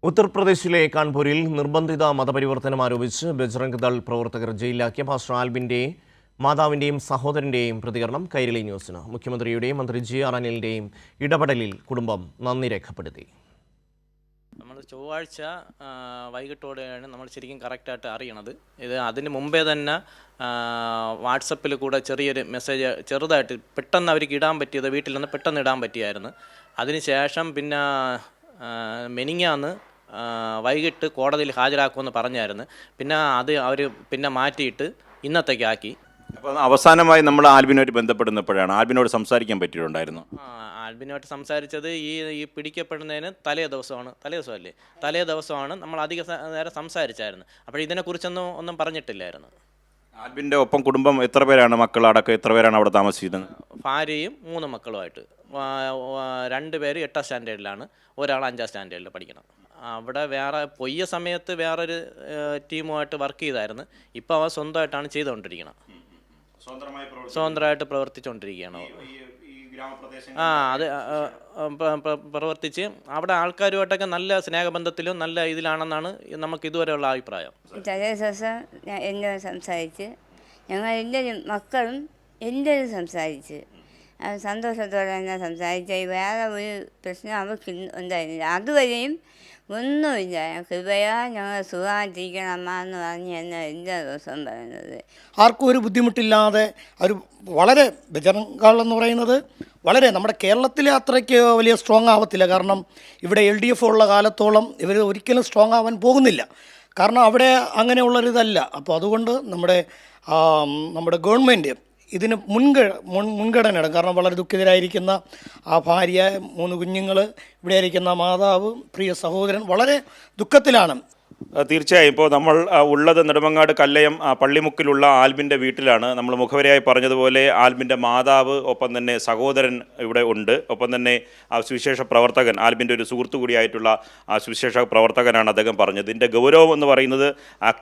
ഉത്തർപ്രദേശിലെ കാൺപൂരിൽ നിർബന്ധിത മതപരിവർത്തനം ആരോപിച്ച് ബജ്റംഗ് ദൾ പ്രവർത്തകർ ജയിലിലാക്കിയ പാസ്റ്റർ ആൽബിന്റെ മാതാവിന്റെയും സഹോദരന്റെയും പ്രതികരണം കൈരളി ന്യൂസിന്. മുഖ്യമന്ത്രിയുടെയും മന്ത്രി ജി.ആർ. അനിലിന്റെയും ഇടപെടലിൽ കുടുംബം നന്ദി രേഖപ്പെടുത്തി. നമ്മൾ ചൊവ്വാഴ്ച വൈകിട്ടോടെയാണ് നമ്മൾ ശരിക്കും കറക്റ്റായിട്ട് അറിയണത്. അതിന് മുമ്പേ തന്നെ വാട്സപ്പിൽ കൂടെ ചെറിയൊരു മെസ്സേജ് ചെറുതായിട്ട് പെട്ടെന്ന് അവർക്ക് ഇടാൻ പറ്റിയത്, വീട്ടിൽ നിന്ന് പെട്ടെന്ന് ഇടാൻ പറ്റിയായിരുന്നു. അതിനുശേഷം പിന്നെ മെനിങ്ങാന്ന് വൈകിട്ട് കോടതിയിൽ ഹാജരാക്കുമെന്ന് പറഞ്ഞായിരുന്നു. പിന്നെ അത് അവർ പിന്നെ മാറ്റിയിട്ട് ഇന്നത്തേക്കാക്കി. അപ്പോൾ അവസാനമായി നമ്മൾ ആൽബിനുമായിട്ട് ബന്ധപ്പെടുന്നപ്പോഴാണ് ആൽബിനോട് സംസാരിക്കാൻ പറ്റിയിട്ടുണ്ടായിരുന്നു. ആൽബിനുമായിട്ട് സംസാരിച്ചത് ഈ പിടിക്കപ്പെടുന്നതിന് തലേ ദിവസമാണ് നമ്മൾ അധിക നേരം സംസാരിച്ചായിരുന്നു. അപ്പോൾ ഇതിനെക്കുറിച്ചൊന്നും പറഞ്ഞിട്ടില്ലായിരുന്നു. ആൽബിൻ്റെ ഒപ്പം കുടുംബം എത്ര പേരാണ്? മക്കളടക്കം എത്ര പേരാണ് അവിടെ താമസിക്കുന്നത്? ഭാര്യയും 3 മക്കളുമായിട്ട്. 2 പേര് 8ാം സ്റ്റാൻഡേർഡിലാണ്, ഒരാൾ 5ാം സ്റ്റാൻഡേർഡിൽ പഠിക്കണം. അവിടെ വേറെ പൊയ്യ സമയത്ത് വേറൊരു ടീമുമായിട്ട് വർക്ക് ചെയ്തായിരുന്നു. ഇപ്പോൾ അവൻ സ്വന്തമായിട്ടാണ് ചെയ്തുകൊണ്ടിരിക്കണം, സ്വതന്ത്രമായിട്ട് പ്രവർത്തിച്ചുകൊണ്ടിരിക്കുകയാണ്. അത് പ്രവർത്തിച്ച് അവിടെ ആൾക്കാരുമായിട്ടൊക്കെ നല്ല സ്നേഹബന്ധത്തിലും നല്ല ഇതിലാണെന്നാണ് നമുക്ക് ഇതുവരെയുള്ള അഭിപ്രായം. തലേ ദിവസം എല്ലാവരും സംസാരിച്ച്, ഞങ്ങൾ എല്ലാവരും മക്കളും എല്ലാവരും സംസാരിച്ച് സന്തോഷത്തോടെ തന്നെ സംസാരിച്ച്. വേറെ ഒരു പ്രശ്നം അവർക്ക് ഉണ്ടായിരുന്നില്ല. അതുവരെയും ഒന്നുമില്ല. കൃപയാ ഞങ്ങൾ സുഖമായിട്ടിരിക്കണം അമ്മ എന്ന് പറഞ്ഞ് എന്നെ എല്ലാ ദിവസവും പറയുന്നത്. ആർക്കും ഒരു ബുദ്ധിമുട്ടില്ലാതെ ഒരു വളരെ ബജറംഗ് എന്ന് പറയുന്നത് വളരെ നമ്മുടെ കേരളത്തിലെ അത്രയ്ക്ക് വലിയ സ്ട്രോങ് ആവത്തില്ല. കാരണം ഇവിടെ LDF ഉള്ള കാലത്തോളം ഇവർ ഒരിക്കലും സ്ട്രോങ് ആവാൻ പോകുന്നില്ല. കാരണം അവിടെ അങ്ങനെയുള്ളൊരിതല്ല. അപ്പോൾ അതുകൊണ്ട് നമ്മുടെ ഗവൺമെൻറ് ഇതിന് മുൻഗണന ഇടും. കാരണം വളരെ ദുഃഖിതരായിരിക്കുന്ന ആ ഭാര്യ, 3 കുഞ്ഞുങ്ങൾ, ഇവിടെ ഇരിക്കുന്ന മാതാവ്, പ്രിയ സഹോദരൻ വളരെ ദുഃഖത്തിലാണ്. തീർച്ചയായും ഇപ്പോൾ നമ്മൾ ഉള്ളത് നെടുമങ്ങാട് കല്ലയം പള്ളിമുക്കിലുള്ള ആൽബിൻ്റെ വീട്ടിലാണ്. നമ്മൾ മുഖവരയായി പറഞ്ഞതുപോലെ ആൽബിൻ്റെ മാതാവ്, ഒപ്പം തന്നെ സഹോദരൻ ഇവിടെ ഉണ്ട്. ഒപ്പം തന്നെ സുവിശേഷ പ്രവർത്തകൻ, ആൽബിൻ്റെ ഒരു സുഹൃത്തു കൂടിയായിട്ടുള്ള സുവിശേഷ പ്രവർത്തകനാണ് അദ്ദേഹം പറഞ്ഞത്. ഇതിൻ്റെ ഗൗരവം എന്ന് പറയുന്നത്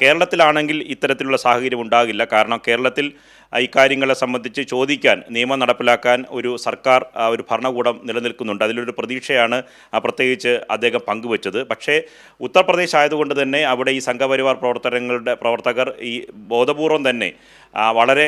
കേരളത്തിലാണെങ്കിൽ ഇത്തരത്തിലുള്ള സാഹചര്യം ഉണ്ടാകില്ല. കാരണം കേരളത്തിൽ ഇക്കാര്യങ്ങളെ സംബന്ധിച്ച് ചോദിക്കാൻ, നിയമം നടപ്പിലാക്കാൻ ഒരു സർക്കാർ, ഒരു ഭരണകൂടം നിലനിൽക്കുന്നുണ്ട്. അതിലൊരു പ്രതീക്ഷയാണ് പ്രത്യേകിച്ച് അദ്ദേഹം പങ്കുവച്ചത്. പക്ഷേ ഉത്തർപ്രദേശ് ആയതുകൊണ്ട് തന്നെ അവിടെ ഈ സംഘപരിവാർ പ്രവർത്തകർ ഈ ബോധപൂർവം തന്നെ വളരെ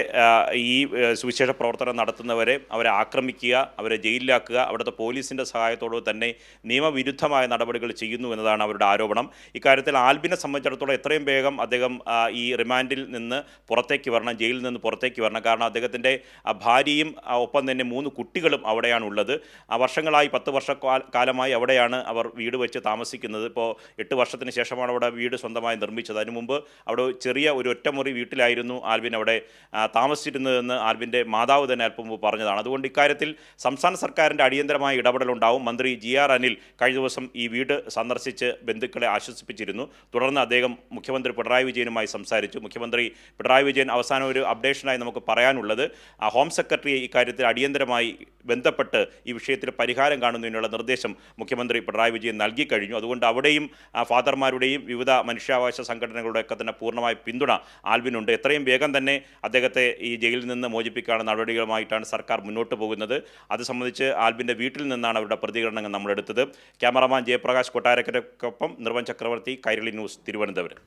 ഈ സുവിശേഷ പ്രവർത്തനം നടത്തുന്നവരെ അവരെ ആക്രമിക്കുക, അവരെ ജയിലിലാക്കുക, അവിടുത്തെ പോലീസിൻ്റെ സഹായത്തോടെ തന്നെ നിയമവിരുദ്ധമായ നടപടികൾ ചെയ്യുന്നു എന്നതാണ് അവരുടെ ആരോപണം. ഇക്കാര്യത്തിൽ ആൽബിനെ സംബന്ധിച്ചിടത്തോളം എത്രയും വേഗം അദ്ദേഹം ഈ റിമാൻഡിൽ നിന്ന് പുറത്തേക്ക് വരണം, ജയിലിൽ നിന്ന് പുറത്തേക്ക് വരണം. കാരണം അദ്ദേഹത്തിൻ്റെ ഭാര്യയും ഒപ്പം തന്നെ 3 കുട്ടികളും അവിടെയാണ് ഉള്ളത്. വർഷങ്ങളായി 10 വർഷക്കാലമായി അവിടെയാണ് അവർ വീട് വെച്ച് താമസിക്കുന്നത്. ഇപ്പോൾ 8 വർഷത്തിന് ശേഷമാണ് അവിടെ വീട് സ്വന്തമായി നിർമ്മിച്ചത്. അതിനു മുമ്പ് അവിടെ ചെറിയ ഒരു ഒറ്റമുറി വീട്ടിലായിരുന്നു ആൽബിൻ അവിടെ താമസിച്ചിരുന്നതെന്ന് ആൽബിൻ്റെ മാതാവ് തന്നെ അല്പം മുമ്പ് പറഞ്ഞതാണ്. അതുകൊണ്ട് ഇക്കാര്യത്തിൽ സംസ്ഥാന സർക്കാരിൻ്റെ അടിയന്തരമായ ഇടപെടലുണ്ടാവും. മന്ത്രി ജി.ആർ. അനിൽ കഴിഞ്ഞ ദിവസം ഈ വീട് സന്ദർശിച്ച് ബന്ധുക്കളെ ആശ്വസിപ്പിച്ചിരുന്നു. തുടർന്ന് അദ്ദേഹം മുഖ്യമന്ത്രി പിണറായി വിജയനുമായി സംസാരിച്ചു. മുഖ്യമന്ത്രി പിണറായി വിജയൻ അവസാനം ഒരു അപ്ഡേഷനായി നമുക്ക് പറയാനുള്ളത്, ഹോം സെക്രട്ടറിയെ ഇക്കാര്യത്തിൽ അടിയന്തരമായി ബന്ധപ്പെട്ട് ഈ വിഷയത്തിൽ പരിഹാരം കാണുന്നതിനുള്ള നിർദ്ദേശം മുഖ്യമന്ത്രി പിണറായി വിജയൻ നൽകി കഴിഞ്ഞു. അതുകൊണ്ട് അവിടെയും ഫാദർമാരുടെയും വിവിധ മനുഷ്യാവകാശ സംഘടനകളുടെയൊക്കെ തന്നെ പൂർണ്ണമായ പിന്തുണ ആൽബിനുണ്ട്. എത്രയും വേഗം തന്നെ അദ്ദേഹത്തെ ഈ ജയിലിൽ നിന്ന് മോചിപ്പിക്കാനുള്ള നടപടികളുമായിട്ടാണ് സർക്കാർ മുന്നോട്ട് പോകുന്നത്. അത് സംബന്ധിച്ച് ആൽബിൻ്റെ വീട്ടിൽ നിന്നാണ് അവരുടെ പ്രതികരണങ്ങൾ നമ്മളെടുത്തത്. ക്യാമറാമാൻ ജയപ്രകാശ് കൊട്ടാരക്കരയ്ക്കൊപ്പം നിർവൻ ചക്രവർത്തി, കൈരളി ന്യൂസ്, തിരുവനന്തപുരം.